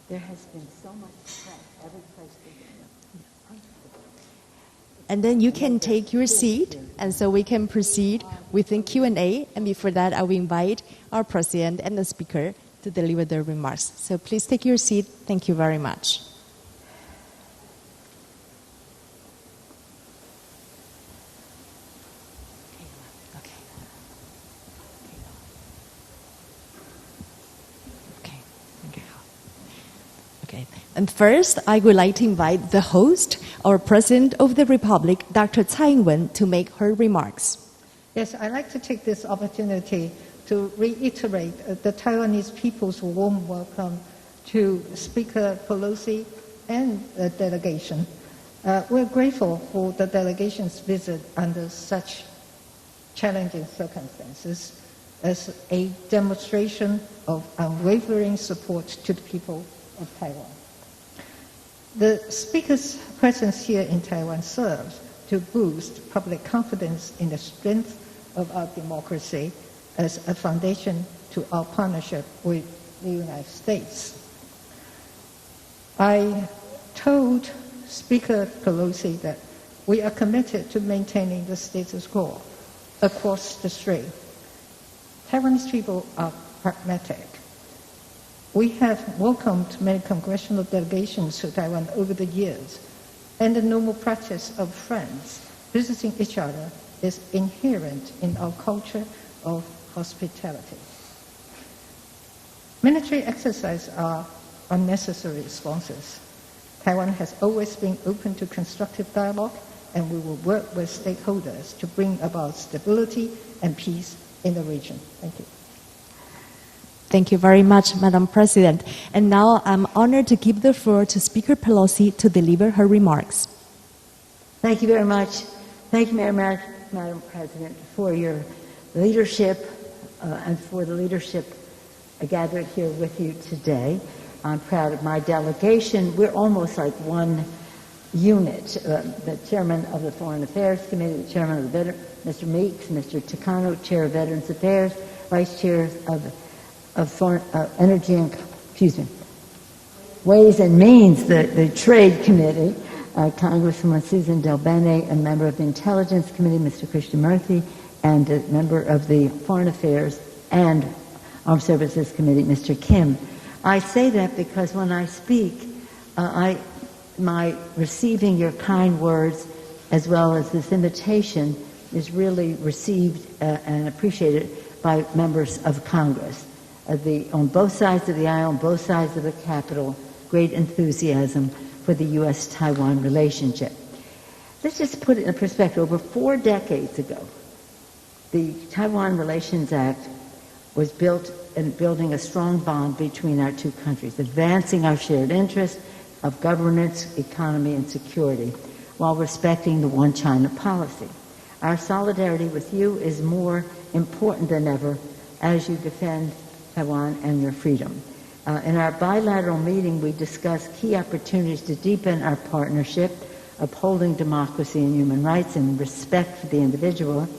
There has been so much press every place we go. And then you can take your seat, and so we can proceed with the Q&A. And before that, I will invite our president and the speaker to deliver their remarks. So please take your seat. Thank you very much. And first, I would like to invite the host, our President of the Republic, Dr. Tsai Ing-wen, to make her remarks. Yes, I'd like to take this opportunity to reiterate the Taiwanese people's warm welcome to Speaker Pelosi and the delegation. We're grateful for the delegation's visit under such challenging circumstances as a demonstration of unwavering support to the people of Taiwan. The Speaker's presence here in Taiwan serves to boost public confidence in the strength of our democracy as a foundation to our partnership with the United States. I told Speaker Pelosi that we are committed to maintaining the status quo across the strait. Taiwanese people are pragmatic. We have welcomed many congressional delegations to Taiwan over the years, and the normal practice of friends visiting each other is inherent in our culture of hospitality. Military exercises are unnecessary responses. Taiwan has always been open to constructive dialogue, and we will work with stakeholders to bring about stability and peace in the region. Thank you. Thank you very much, Madam President. And now I'm honored to give the floor to Speaker Pelosi to deliver her remarks. Thank you very much. Thank you, Madam President, for your leadership and for the leadership gathered here with you today. I'm proud of my delegation. We're almost like one unit. The chairman of the Foreign Affairs Committee, the chairman of the Mr. Meeks, Mr. Takano, chair of Veterans Affairs, vice chair of Foreign Energy and Ways and Means, the Trade Committee, Congresswoman Susan Del Bene, a member of the Intelligence Committee, Mr. Krishnamurthy, and a member of the Foreign Affairs and Armed Services Committee, Mr. Kim. I say that because when I speak, my receiving your kind words as well as this invitation is really received and appreciated by members of Congress. On both sides of the aisle, on both sides of the Capitol, great enthusiasm for the U.S.-Taiwan relationship. Let's just put it in perspective. Over 4 decades ago, the Taiwan Relations Act was built in building a strong bond between our two countries, advancing our shared interests of governance, economy, and security, while respecting the One China policy. Our solidarity with you is more important than ever as you defend Taiwan and your freedom. In our bilateral meeting, we discussed key opportunities to deepen our partnership, upholding democracy and human rights and respect for the individual,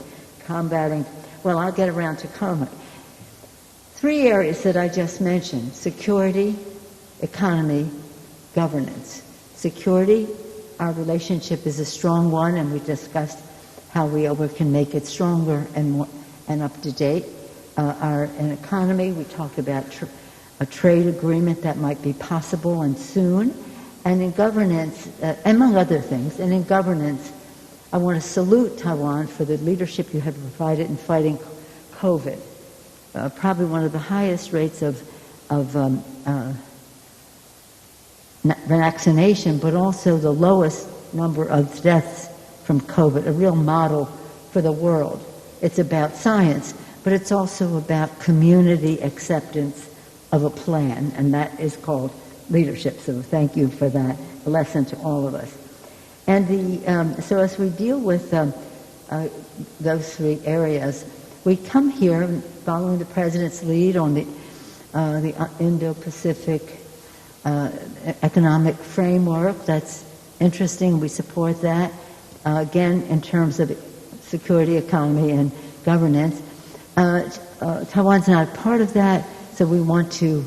combating, well, I'll get around to comment. 3 areas that I just mentioned: security, economy, governance. Security, our relationship is a strong one, and we discussed how we can make it stronger and more and up to date. In economy, we talked about a trade agreement that might be possible and soon. And in governance, among other things, and in governance, I want to salute Taiwan for the leadership you have provided in fighting COVID. Probably one of the highest rates of vaccination, but also the lowest number of deaths from COVID, a real model for the world. It's about science, but it's also about community acceptance of a plan, and that is called leadership. So thank you for that, a lesson to all of us. And so as we deal with those 3 areas, we come here following the President's lead on the Indo-Pacific economic framework. That's interesting. We support that. Again, in terms of security, economy, and governance. Taiwan's not a part of that, so we want to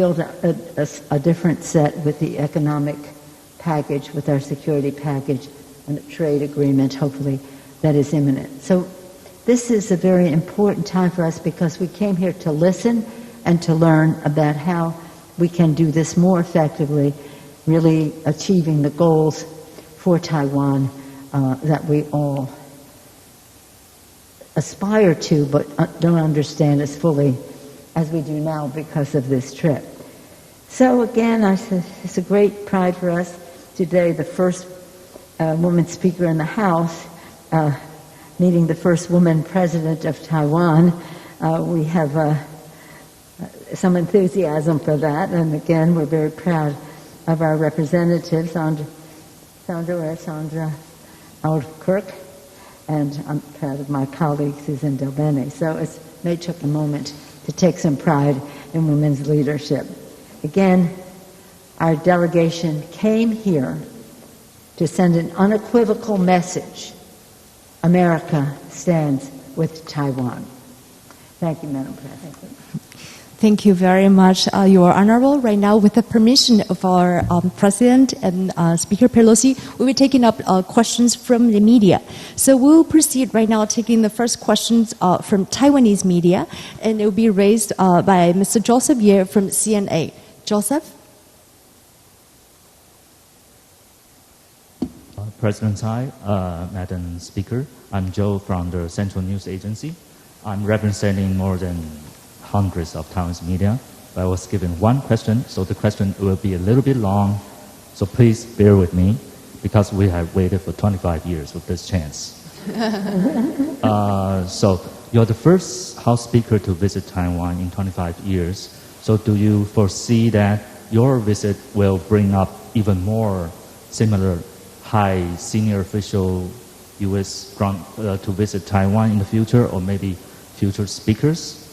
build a different set with the economic package, with our security package, and a trade agreement, hopefully, that is imminent. So this is a very important time for us because we came here to listen and to learn about how we can do this more effectively, really achieving the goals for Taiwan that we all aspire to but don't understand as fully as we do now because of this trip. So again, it's a great pride for us today, the first woman speaker in the House, meeting the first woman president of Taiwan. We have some enthusiasm for that, and again, we're very proud of our representatives, Sandra Aldkirk, and I'm proud of my colleague, Susan Delbene. So it may take a moment to take some pride in women's leadership. Again, our delegation came here to send an unequivocal message. America stands with Taiwan. Thank you, Madam President. Thank you very much, Your Honorable. Right now, with the permission of our President and Speaker Pelosi, we'll be taking up questions from the media. So we'll proceed right now taking the first questions from Taiwanese media, and it will be raised by Mr. Joseph Ye from CNA. Joseph? President Tsai, Madam Speaker, I'm Joe from the Central News Agency. I'm representing more than hundreds of Taiwanese media. I was given one question, so the question will be a little bit long, so please bear with me, because we have waited for 25 years for this chance. So you're the first House Speaker to visit Taiwan in 25 years, so do you foresee that your visit will bring up even more similar high senior official U.S. to visit Taiwan in the future, or maybe future speakers?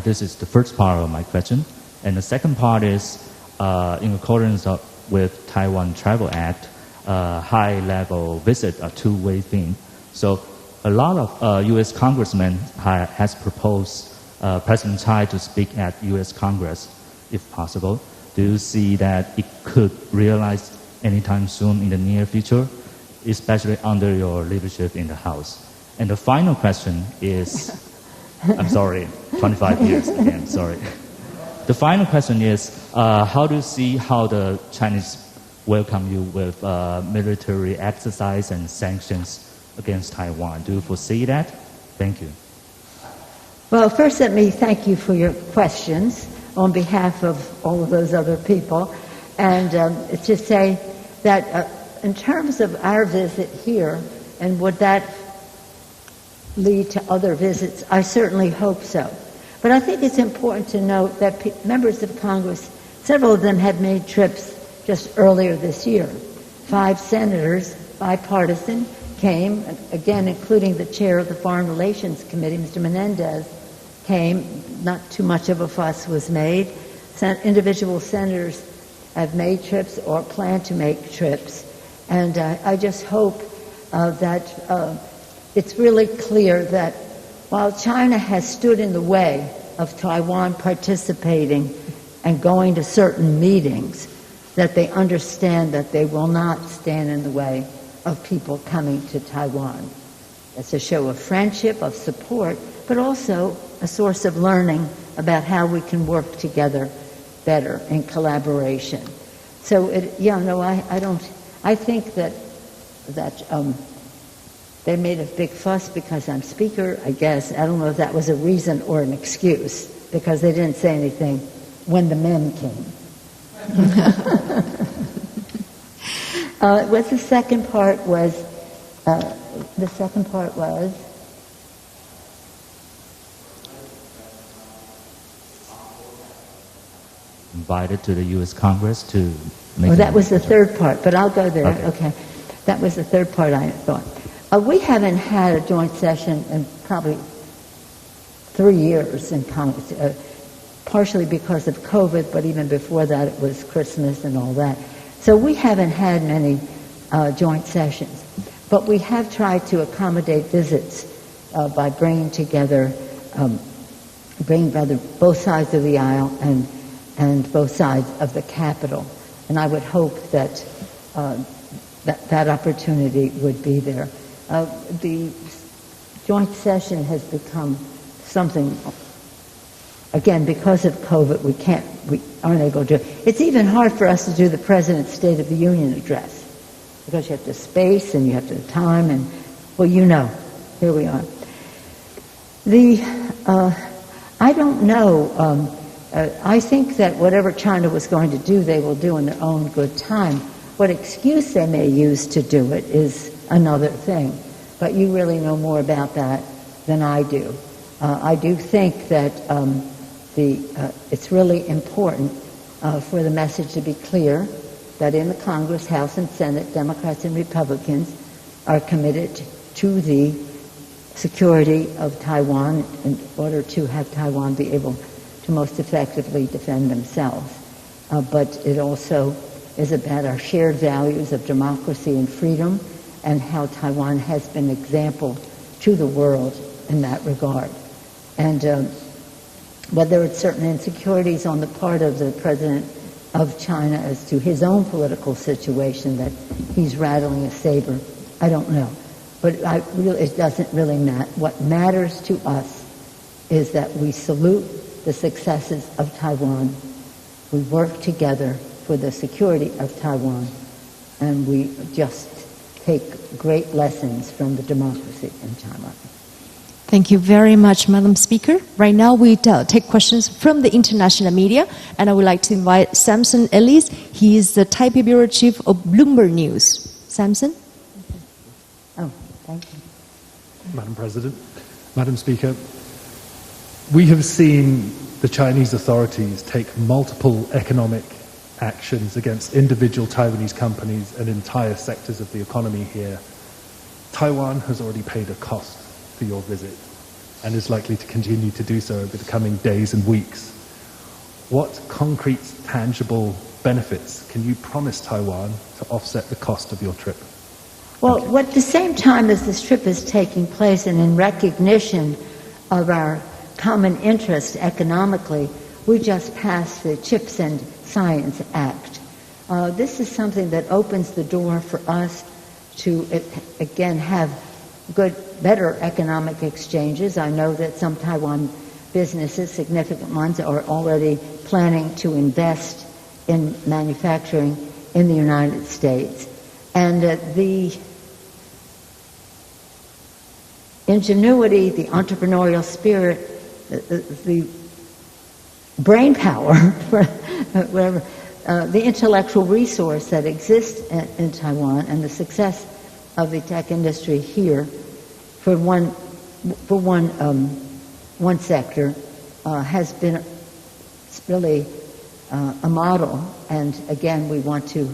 This is the first part of my question. And the second part is, in accordance with Taiwan Travel Act, high-level visit a two-way thing. So a lot of U.S. congressmen has proposed President Tsai to speak at U.S. Congress, if possible. Do you see that it could realize anytime soon in the near future, especially under your leadership in the House? And the final question is, I'm sorry, 25 years again, sorry. The final question is, how do you see how the Chinese welcome you with military exercise and sanctions against Taiwan? Do you foresee that? Thank you. Well, first let me thank you for your questions on behalf of all of those other people. And to say that in terms of our visit here, and would that lead to other visits, I certainly hope so. But I think it's important to note that members of Congress, several of them had made trips just earlier this year. 5 senators, bipartisan, came, again, including the chair of the Foreign Relations Committee, Mr. Menendez, came. Not too much of a fuss was made. Individual senators have made trips or plan to make trips. And I just hope that it's really clear that while China has stood in the way of Taiwan participating and going to certain meetings, that they understand that they will not stand in the way of people coming to Taiwan. It's a show of friendship, of support, but also a source of learning about how we can work together better in collaboration. So, I think that they made a big fuss because I'm Speaker, I guess. I don't know if that was a reason or an excuse, because they didn't say anything when the men came. What the second part was, Invited to the U.S. Congress to make... Oh, that was the third part, but I'll go there. Okay. That was the third part, I thought. We haven't had a joint session in probably 3 years in Congress, partially because of COVID, but even before that it was Christmas and all that. So we haven't had many joint sessions. But we have tried to accommodate visits by bringing together, both sides of the aisle and and both sides of the Capitol. And I would hope that that opportunity would be there. The joint session has become something, again, because of COVID, we aren't able to do it. It's even hard for us to do the President's State of the Union address, because you have to space and you have to time, and, well, you know, here we are. I don't know. I think that whatever China was going to do, they will do in their own good time. What excuse they may use to do it is another thing. But you really know more about that than I do. I do think that it's really important for the message to be clear that in the Congress, House, and Senate, Democrats and Republicans are committed to the security of Taiwan in order to have Taiwan be able to most effectively defend themselves. But it also is about our shared values of democracy and freedom, and how Taiwan has been an example to the world in that regard. And whether it's certain insecurities on the part of the President of China as to his own political situation that he's rattling a saber, I don't know. But it doesn't really matter. What matters to us is that we salute the successes of Taiwan. We work together for the security of Taiwan, and we just take great lessons from the democracy in Taiwan. Thank you very much, Madam Speaker. Right now we take questions from the international media, and I would like to invite Samson Ellis. He is the Taipei Bureau Chief of Bloomberg News. Samson? Oh, thank you. Madam President, Madam Speaker, we have seen the Chinese authorities take multiple economic actions against individual Taiwanese companies and entire sectors of the economy here. Taiwan has already paid a cost for your visit and is likely to continue to do so over the coming days and weeks. What concrete, tangible benefits can you promise Taiwan to offset the cost of your trip? Well, at the same time as this trip is taking place, and in recognition of our common interest economically, we just passed the CHIPS and Science Act. This is something that opens the door for us to, again, have better economic exchanges. I know that some Taiwan businesses, significant ones, are already planning to invest in manufacturing in the United States. And the ingenuity, the entrepreneurial spirit, the brain power, whatever, the intellectual resource that exists in Taiwan, and the success of the tech industry here, for one sector, has been really a model. And again, we want to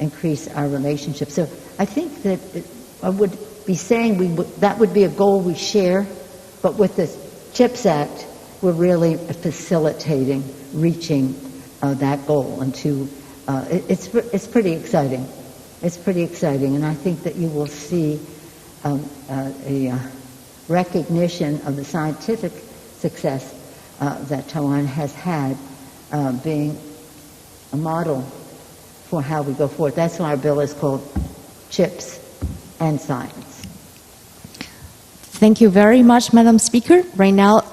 increase our relationship. So I think that I would be saying that would be a goal we share, but with the CHIPS Act, we're really facilitating reaching that goal. And it's pretty exciting. It's pretty exciting, and I think that you will see a recognition of the scientific success that Taiwan has had, being a model for how we go forward. That's why our bill is called CHIPS and Science. Thank you very much, Madam Speaker. Right now,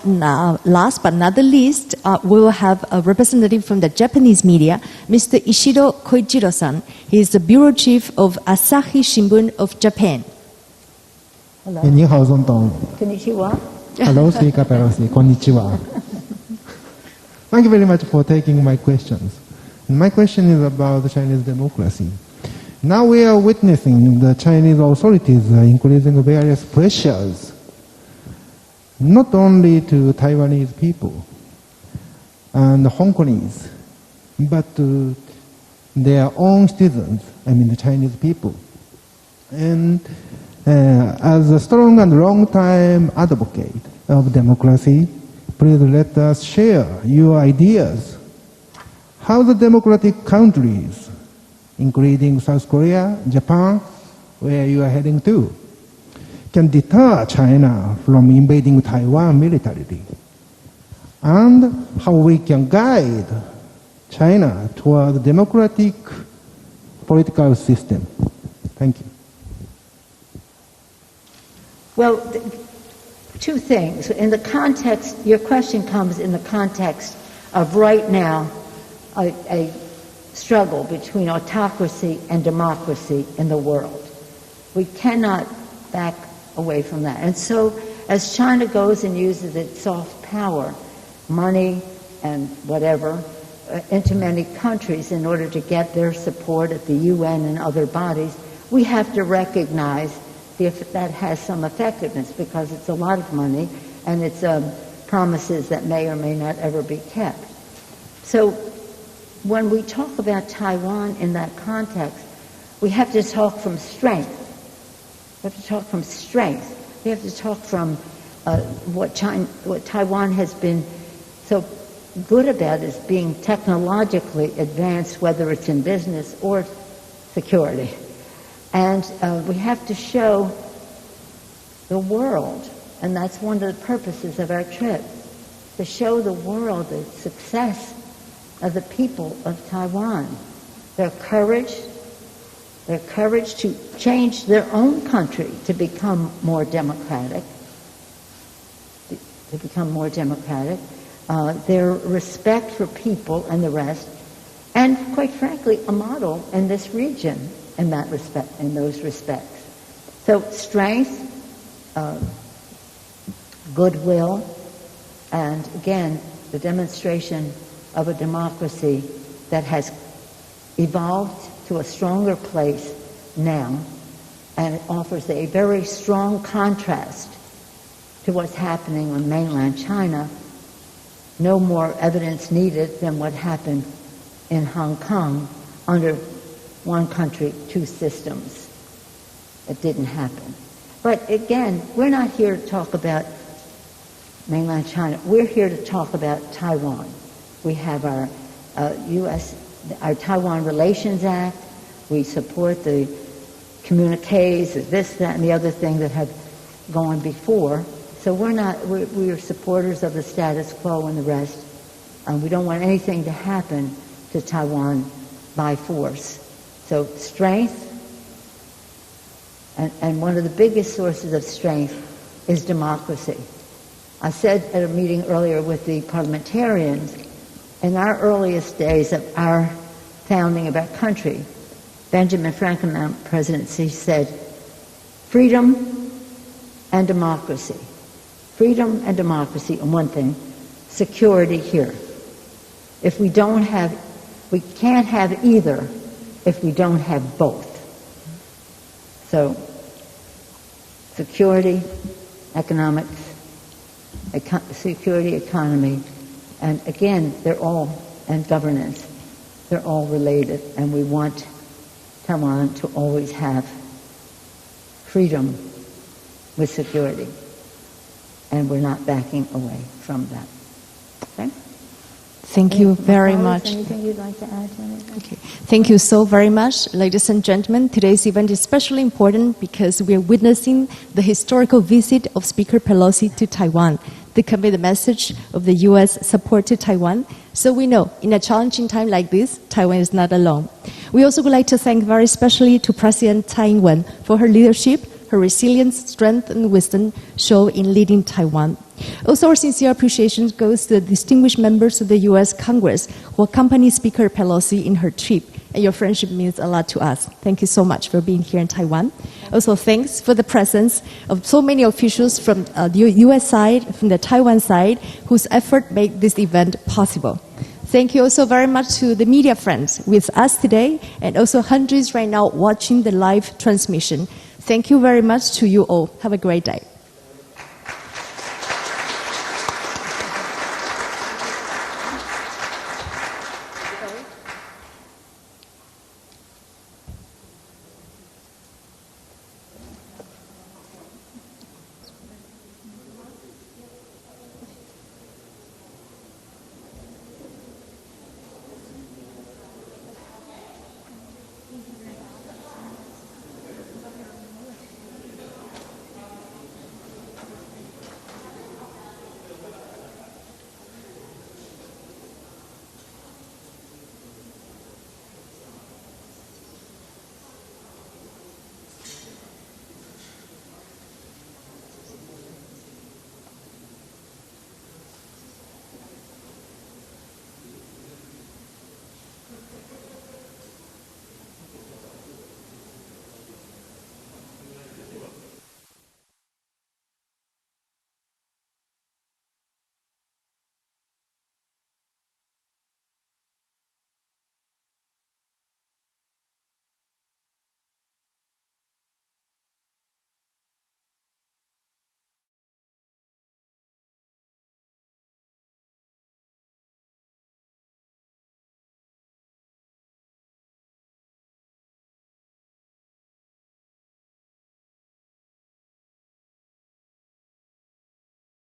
last but not the least, we will have a representative from the Japanese media, Mr. Ishiro Koichiro-san. He is the bureau chief of Asahi Shimbun of Japan. Hello. 你好，总统。 Konnichiwa. Hello, Speaker Pelosi. Konnichiwa. Thank you very much for taking my questions. My question is about the Chinese democracy. Now we are witnessing the Chinese authorities increasing various pressures, not only to Taiwanese people and Hong Kongese, but to their own citizens, I mean the Chinese people. And as a strong and long-time advocate of democracy, please let us share your ideas. How the democratic countries, including South Korea, Japan, where you are heading to, can deter China from invading Taiwan militarily, and how we can guide China toward a democratic political system? Thank you. Well, two things. In the context, your question comes in the context of right now a struggle between autocracy and democracy in the world. We cannot back away from that. And so as China goes and uses its soft power, money and whatever, into many countries in order to get their support at the UN and other bodies, we have to recognize if that has some effectiveness, because it's a lot of money and it's promises that may or may not ever be kept. So when we talk about Taiwan in that context, we have to talk from strength. We have to talk from strength. We have to talk from what Taiwan has been so good about is being technologically advanced, whether it's in business or security. And we have to show the world, and that's one of the purposes of our trip, to show the world the success of the people of Taiwan, their courage to change their own country to become more democratic, their respect for people and the rest, and quite frankly, a model in this region in those respects. So strength, goodwill, and again, the demonstration of a democracy that has evolved to a stronger place now, and it offers a very strong contrast to what's happening on mainland China. No more evidence needed than what happened in Hong Kong under one country, two systems. It didn't happen. But again, we're not here to talk about mainland China. We're here to talk about Taiwan. We have our our Taiwan Relations Act. We support the communiques, this, that, and the other thing that have gone before. So we're supporters of the status quo and the rest. We don't want anything to happen to Taiwan by force. So strength, and one of the biggest sources of strength is democracy. I said at a meeting earlier with the parliamentarians, in our earliest days of our founding of our country, Benjamin Franklin presidency said, freedom and democracy. Freedom and democracy on one thing, security here. We can't have either if we don't have both. So, security, economics, security, economy, and again, and governance, they're all related, and we want Taiwan to always have freedom with security, and we're not backing away from that. Okay? Thank you very much. Anything you'd like to add to anything? Okay. Thank you so very much, ladies and gentlemen. Today's event is especially important because we are witnessing the historical visit of Speaker Pelosi to Taiwan to convey the message of the U.S. support to Taiwan. So we know, in a challenging time like this, Taiwan is not alone. We also would like to thank very especially to President Tsai Ing-wen for her leadership, her resilience, strength, and wisdom shown in leading Taiwan. Also, our sincere appreciation goes to the distinguished members of the U.S. Congress who accompanied Speaker Pelosi in her trip, and your friendship means a lot to us. Thank you so much for being here in Taiwan. Also, thanks for the presence of so many officials from the U.S. side, from the Taiwan side, whose effort made this event possible. Thank you also very much to the media friends with us today, and also hundreds right now watching the live transmission. Thank you very much to you all. Have a great day.